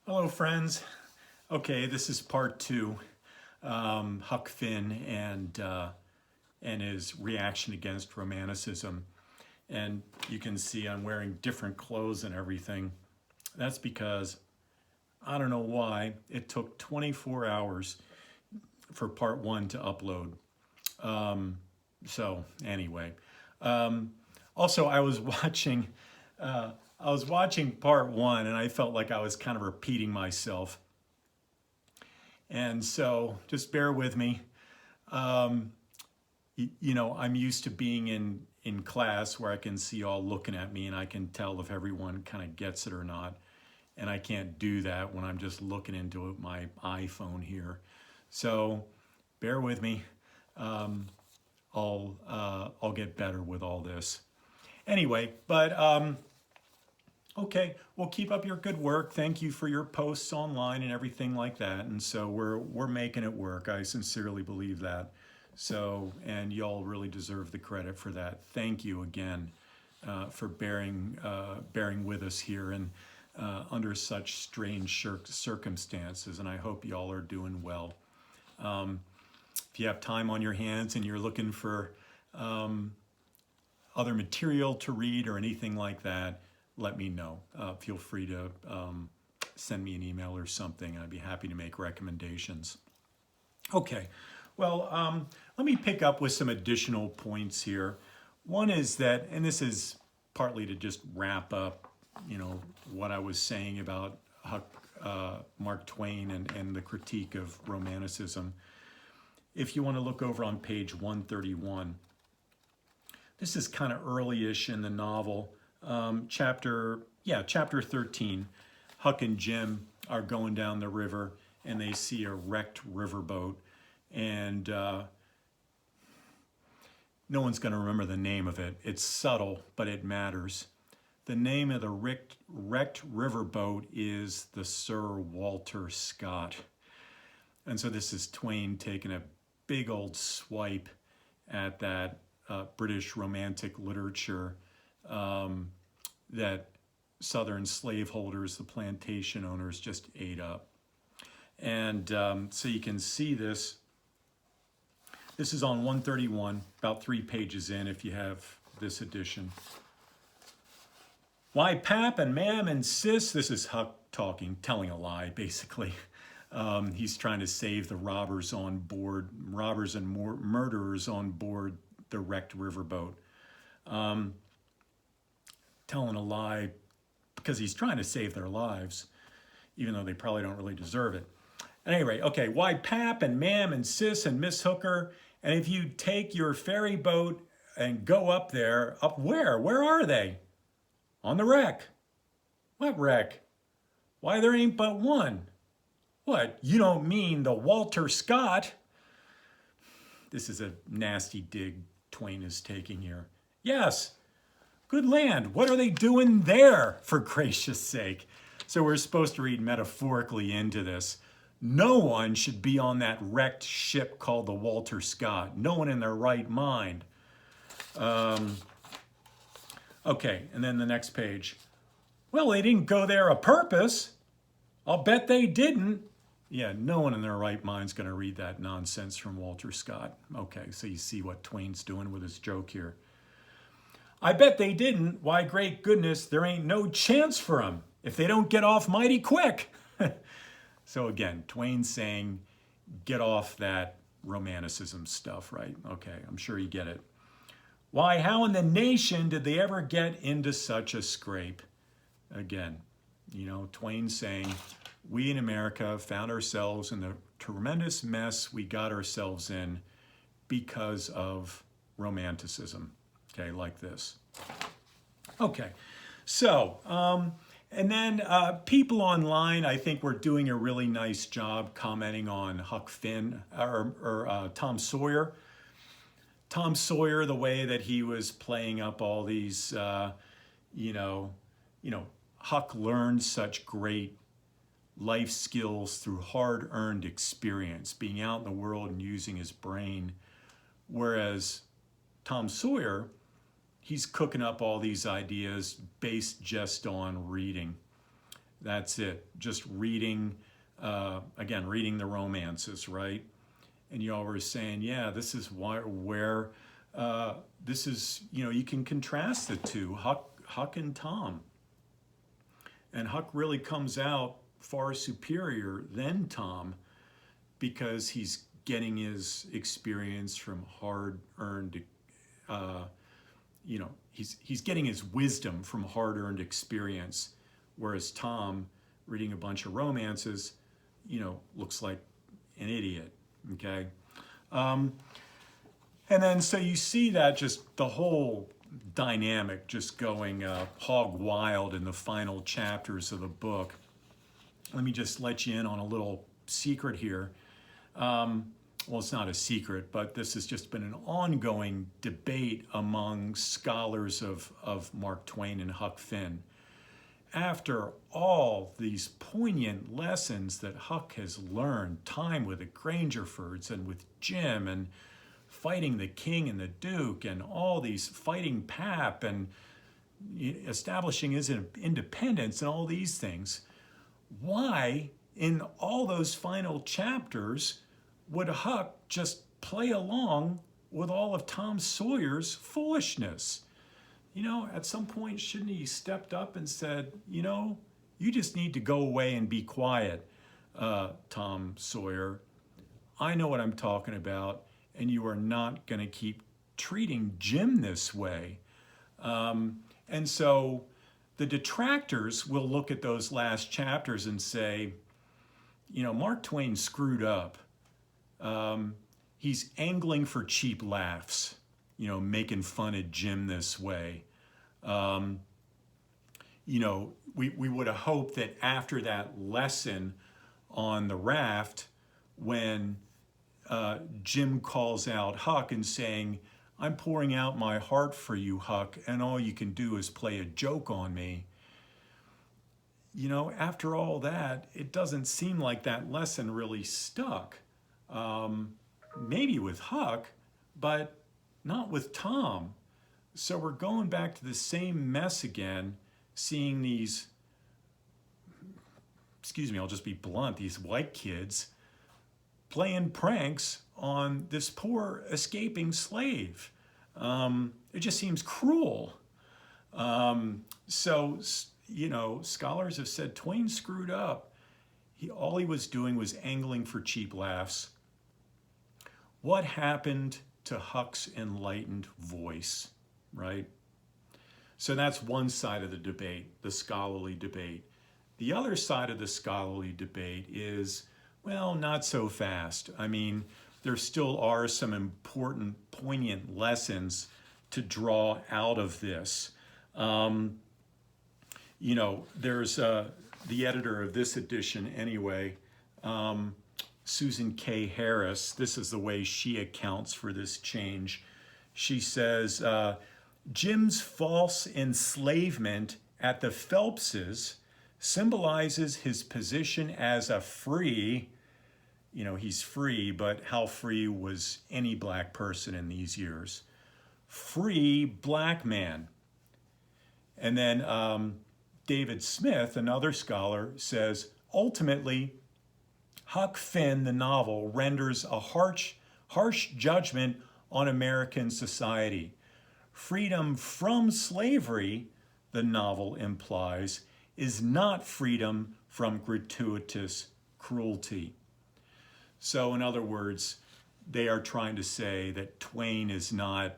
Hello, friends. Okay, this is part two. Huck Finn and his reaction against Romanticism, and you can see I'm wearing different clothes and everything. That's because I don't know why it took 24 hours for part one to upload. So anyway, also I was watching. I was watching part one, and I felt like I was kind of repeating myself. And so just bear with me. I'm used to being in class where I can see you all looking at me and I can tell if everyone kind of gets it or not. And I can't do that when I'm just looking into my iPhone here. So bear with me. I'll get better with all this. Anyway, but okay, well, keep up your good work. Thank you for your posts online and everything like that. And so we're making it work. I sincerely believe that. So, and y'all really deserve the credit for that. Thank you again for bearing with us here and under such strange circumstances. And I hope y'all are doing well. If you have time on your hands and you're looking for other material to read or anything like that, let me know. Feel free to send me an email or something. I'd be happy to make recommendations. Okay, well, let me pick up with some additional points here. One is that, and this is partly to just wrap up, what I was saying about Mark Twain and the critique of Romanticism. If you want to look over on page 131, this is kind of early-ish in the novel. Chapter 13. Huck and Jim are going down the river and they see a wrecked riverboat, and no one's going to remember the name of it. It's subtle, but it matters. The name of the wrecked riverboat is the Sir Walter Scott. And so this is Twain taking a big old swipe at that British Romantic literature that Southern slaveholders, the plantation owners, just ate up. And so you can see this. This is on 131, about 3 pages in if you have this edition. Why Pap and Mam and Sis, this is Huck talking, telling a lie, basically. He's trying to save the robbers on board, robbers and murderers on board the wrecked riverboat. Telling a lie because he's trying to save their lives, even though they probably don't really deserve it. At any rate, okay, why Pap and Mam and Sis and Miss Hooker, and if you take your ferry boat and go up there, up where? Where are they? On the wreck. What wreck? Why, there ain't but one. What, you don't mean the Walter Scott? This is a nasty dig Twain is taking here. Yes. Good land, what are they doing there, for gracious sake? So we're supposed to read metaphorically into this. No one should be on that wrecked ship called the Walter Scott. No one in their right mind. Okay, and then the next page. Well, they didn't go there a purpose. I'll bet they didn't. Yeah, no one in their right mind's going to read that nonsense from Walter Scott. Okay, so you see what Twain's doing with his joke here. I bet they didn't. Why, great goodness, there ain't no chance for them if they don't get off mighty quick. So again, Twain's saying, get off that Romanticism stuff, right? Okay, I'm sure you get it. Why, how in the nation did they ever get into such a scrape? Again, Twain's saying, we in America found ourselves in the tremendous mess we got ourselves in because of Romanticism. Okay, like this. Okay, so, and then people online, I think, were doing a really nice job commenting on Huck Finn, or Tom Sawyer. Tom Sawyer, the way that he was playing up all these, Huck learned such great life skills through hard-earned experience, being out in the world and using his brain, whereas Tom Sawyer, he's cooking up all these ideas based just on reading. That's it. Just reading, again, reading the romances, right? And you all were saying, yeah, this is where this is, you can contrast the two, Huck and Tom. And Huck really comes out far superior than Tom because he's getting his experience from hard-earned, he's getting his wisdom from hard-earned experience, whereas Tom, reading a bunch of romances, looks like an idiot, okay? And then so you see that just the whole dynamic just going hog wild in the final chapters of the book. Let me just let you in on a little secret here. Well, it's not a secret, but this has just been an ongoing debate among scholars of Mark Twain and Huck Finn. After all these poignant lessons that Huck has learned, time with the Grangerfords and with Jim and fighting the king and the duke and all these fighting Pap and establishing his independence and all these things, why in all those final chapters would Huck just play along with all of Tom Sawyer's foolishness? At some point, shouldn't he stepped up and said, you just need to go away and be quiet, Tom Sawyer. I know what I'm talking about, and you are not going to keep treating Jim this way. And so the detractors will look at those last chapters and say, Mark Twain screwed up. He's angling for cheap laughs, making fun of Jim this way. We would have hoped that after that lesson on the raft, when Jim calls out Huck and saying, I'm pouring out my heart for you, Huck, and all you can do is play a joke on me. After all that, it doesn't seem like that lesson really stuck. Maybe with Huck, but not with Tom. So we're going back to the same mess again, seeing these, I'll just be blunt, these white kids playing pranks on this poor escaping slave. It just seems cruel. Scholars have said Twain screwed up. All he was doing was angling for cheap laughs. What happened to Huck's enlightened voice, right? So that's one side of the debate, the scholarly debate. The other side of the scholarly debate is, well, not so fast. I mean, there still are some important, poignant lessons to draw out of this. There's the editor of this edition anyway, Susan K. Harris. This is the way she accounts for this change. She says, Jim's false enslavement at the Phelpses symbolizes his position as a free, he's free, but how free was any black person in these years? Free black man. And then David Smith, another scholar, says, ultimately, Huck Finn, the novel, renders a harsh judgment on American society. Freedom from slavery, the novel implies, is not freedom from gratuitous cruelty. So in other words, they are trying to say that Twain is not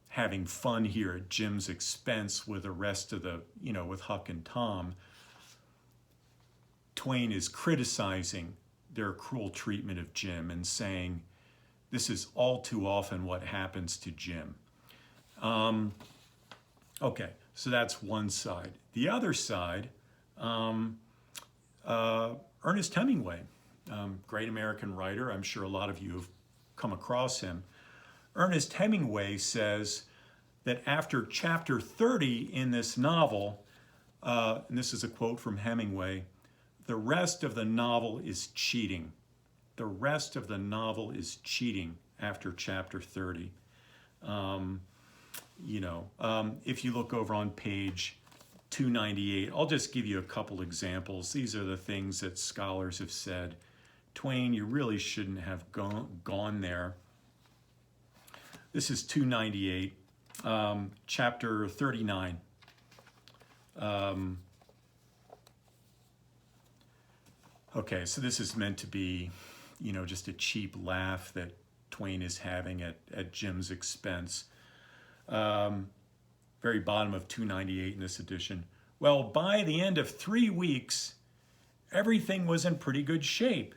having fun here at Jim's expense with the rest of the, with Huck and Tom. Twain is criticizing their cruel treatment of Jim and saying, this is all too often what happens to Jim. Okay, so that's one side. The other side, Ernest Hemingway, great American writer. I'm sure a lot of you have come across him. Ernest Hemingway says that after chapter 30 in this novel, and this is a quote from Hemingway, the rest of the novel is cheating. The rest of the novel is cheating after chapter 30. If you look over on page 298. I'll just give you a couple examples. These are the things that scholars have said. Twain, you really shouldn't have gone there. This is 298, chapter 39. Okay, so this is meant to be, just a cheap laugh that Twain is having at Jim's expense. Very bottom of 298 in this edition. Well, by the end of 3 weeks, everything was in pretty good shape.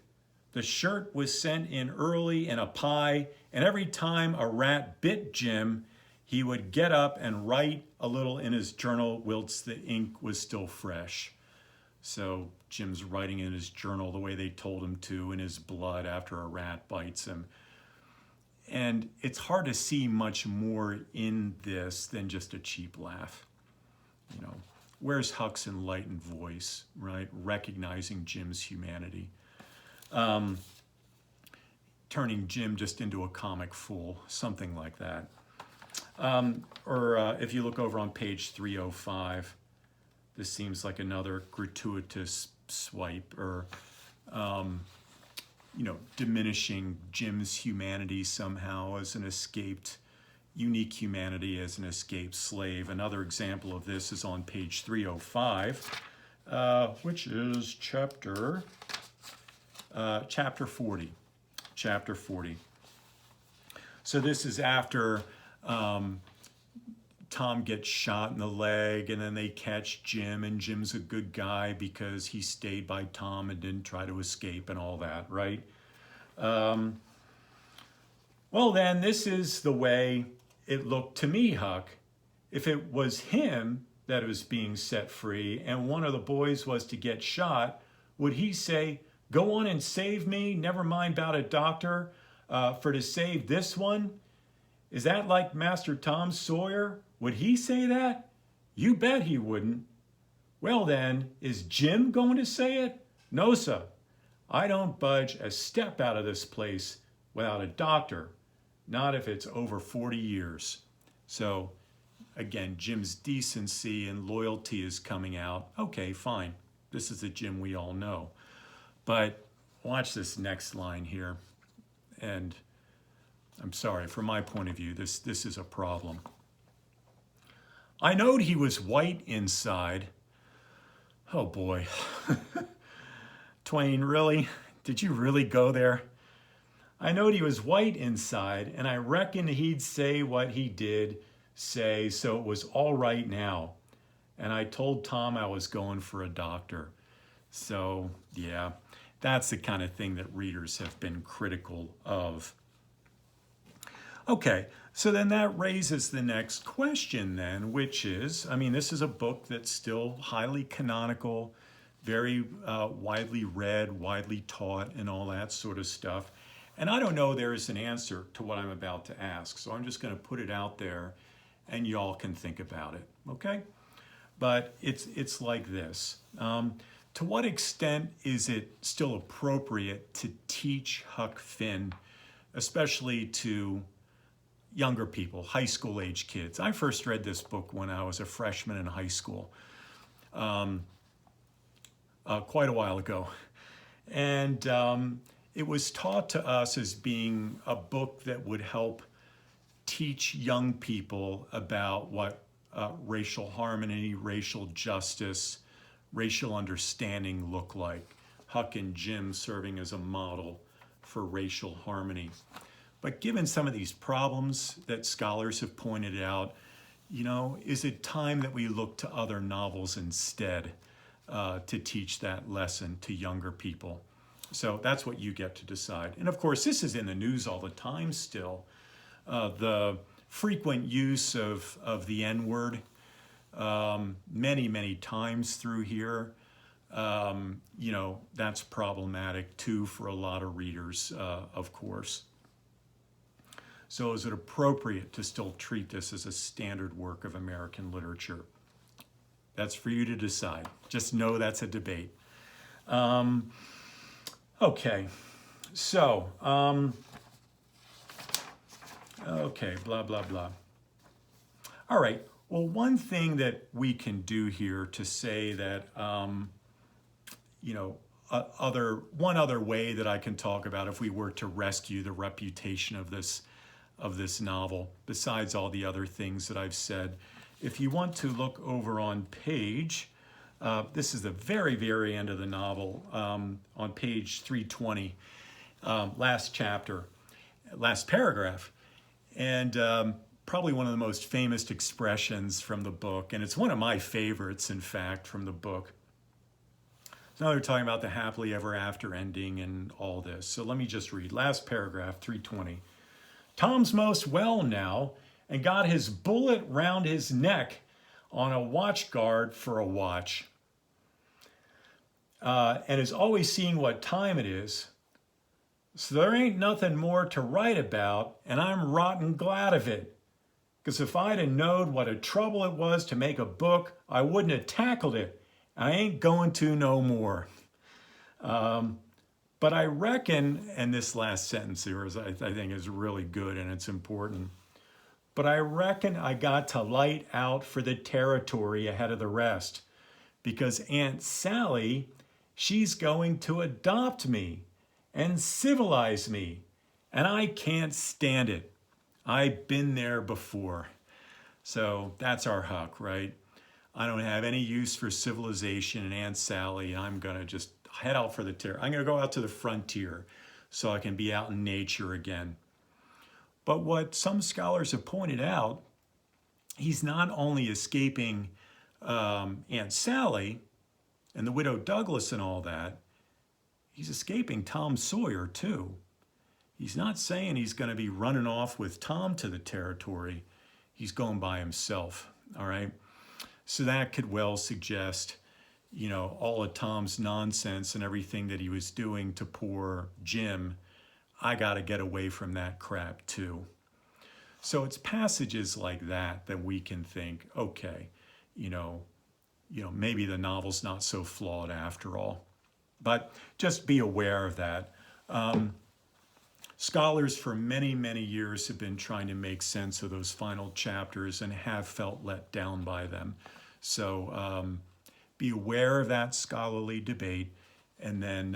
The shirt was sent in early in a pie, and every time a rat bit Jim, he would get up and write a little in his journal whilst the ink was still fresh. So Jim's writing in his journal the way they told him to, in his blood after a rat bites him. And it's hard to see much more in this than just a cheap laugh. Where's Huck's enlightened voice, right? Recognizing Jim's humanity. Turning Jim just into a comic fool, something like that. Or if you look over on page 305, this seems like another gratuitous swipe, or diminishing Jim's humanity somehow as an escaped, unique humanity as an escaped slave. Another example of this is on page 305, which is chapter 40. Chapter 40. So this is after Tom gets shot in the leg, and then they catch Jim, and Jim's a good guy because he stayed by Tom and didn't try to escape and all that, right? Well, then, this is the way it looked to me, Huck. If it was him that was being set free and one of the boys was to get shot, would he say, "Go on and save me, never mind about a doctor, for to save this one"? Is that like Master Tom Sawyer? Would he say that? You bet he wouldn't. Well then, is Jim going to say it? No, sir. I don't budge a step out of this place without a doctor, not if it's over 40 years. So, again, Jim's decency and loyalty is coming out. Okay, fine. This is the Jim we all know. But watch this next line here. And I'm sorry, from my point of view, this is a problem. I knowed he was white inside. Oh boy. Twain, really? Did you really go there? I knowed he was white inside, and I reckoned he'd say what he did say, so it was all right now. And I told Tom I was going for a doctor. So, yeah, that's the kind of thing that readers have been critical of. Okay, so then that raises the next question then, which is, this is a book that's still highly canonical, very widely read, widely taught, and all that sort of stuff. And I don't know there's an answer to what I'm about to ask, so I'm just going to put it out there and y'all can think about it, okay? But it's like this. To what extent is it still appropriate to teach Huck Finn, especially to younger people, high school age kids? I first read this book when I was a freshman in high school, quite a while ago. And it was taught to us as being a book that would help teach young people about what racial harmony, racial justice, racial understanding look like. Huck and Jim serving as a model for racial harmony. But given some of these problems that scholars have pointed out, is it time that we look to other novels instead to teach that lesson to younger people? So that's what you get to decide. And of course, this is in the news all the time still. The frequent use of the N-word many, many times through here, that's problematic too for a lot of readers, of course. So is it appropriate to still treat this as a standard work of American literature? That's for you to decide. Just know that's a debate. Okay, so, okay, blah, blah, blah. All right, Well, one thing that we can do here to say that, you know, one other way that I can talk about if we were to rescue the reputation of this novel, besides all the other things that I've said, if you want to look over on page, this is the very, very end of the novel, on page 320, last chapter, last paragraph, and probably one of the most famous expressions from the book, and it's one of my favorites, in fact, from the book. So now they're talking about the happily ever after ending and all this. So let me just read. Last paragraph, 320. Tom's most well now and got his bullet round his neck on a watch guard for a watch. And is always seeing what time it is. So there ain't nothing more to write about, and I'm rotten glad of it. Because if I'd have knowed what a trouble it was to make a book, I wouldn't have tackled it. I ain't going to no more. But I reckon, and this last sentence here is, I think is really good and it's important. But I reckon I got to light out for the territory ahead of the rest. Because Aunt Sally, she's going to adopt me and civilize me. And I can't stand it. I've been there before. So that's our Huck, right? I don't have any use for civilization and Aunt Sally. I'm going to just head out for the I'm going to go out to the frontier so I can be out in nature again. But what some scholars have pointed out, he's not only escaping Aunt Sally and the widow Douglas and all that, he's escaping Tom Sawyer too. He's not saying he's going to be running off with Tom to the territory. He's going by himself, all right? So that could well suggest, you know, all of Tom's nonsense and everything that he was doing to poor Jim. I got to get away from that crap too. So it's passages like that that we can think, okay, you know, maybe the novel's not so flawed after all. But just be aware of that. Scholars for many, many years have been trying to make sense of those final chapters and have felt let down by them. So be aware of that scholarly debate and then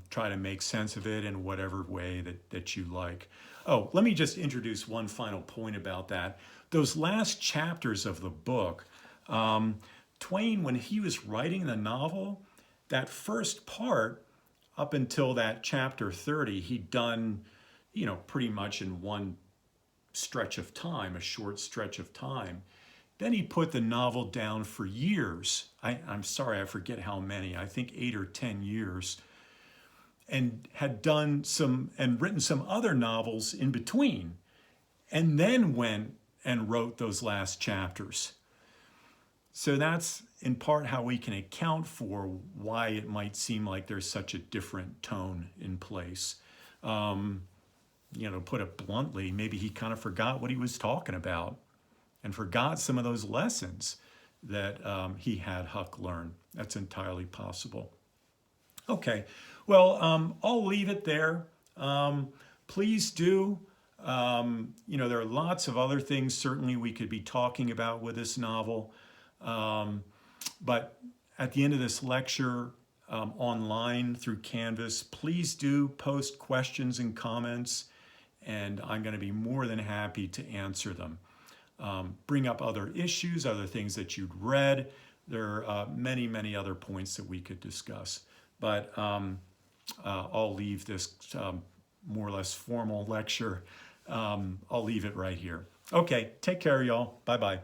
try to make sense of it in whatever way that you like. Oh, let me just introduce one final point about that. Those last chapters of the book, Twain, when he was writing the novel, that first part up until that chapter 30, he'd done, you know, pretty much in one stretch of time, a short stretch of time. Then he put the novel down for years. I'm sorry, I forget how many, I think 8 or 10 years, and had done some and written some other novels in between, and then went and wrote those last chapters. So that's in part how we can account for why it might seem like there's such a different tone in place. You know, to put it bluntly, maybe he kind of forgot what he was talking about and forgot some of those lessons that he had Huck learn. That's entirely possible. Okay, well, I'll leave it there. Please do. You know, there are lots of other things certainly we could be talking about with this novel. But at the end of this lecture, online through Canvas, please do post questions and comments, and I'm going to be more than happy to answer them. Bring up other issues, other things that you'd read. There are many, many other points that we could discuss. But I'll leave this more or less formal lecture. I'll leave it right here. Okay, take care, y'all. Bye-bye.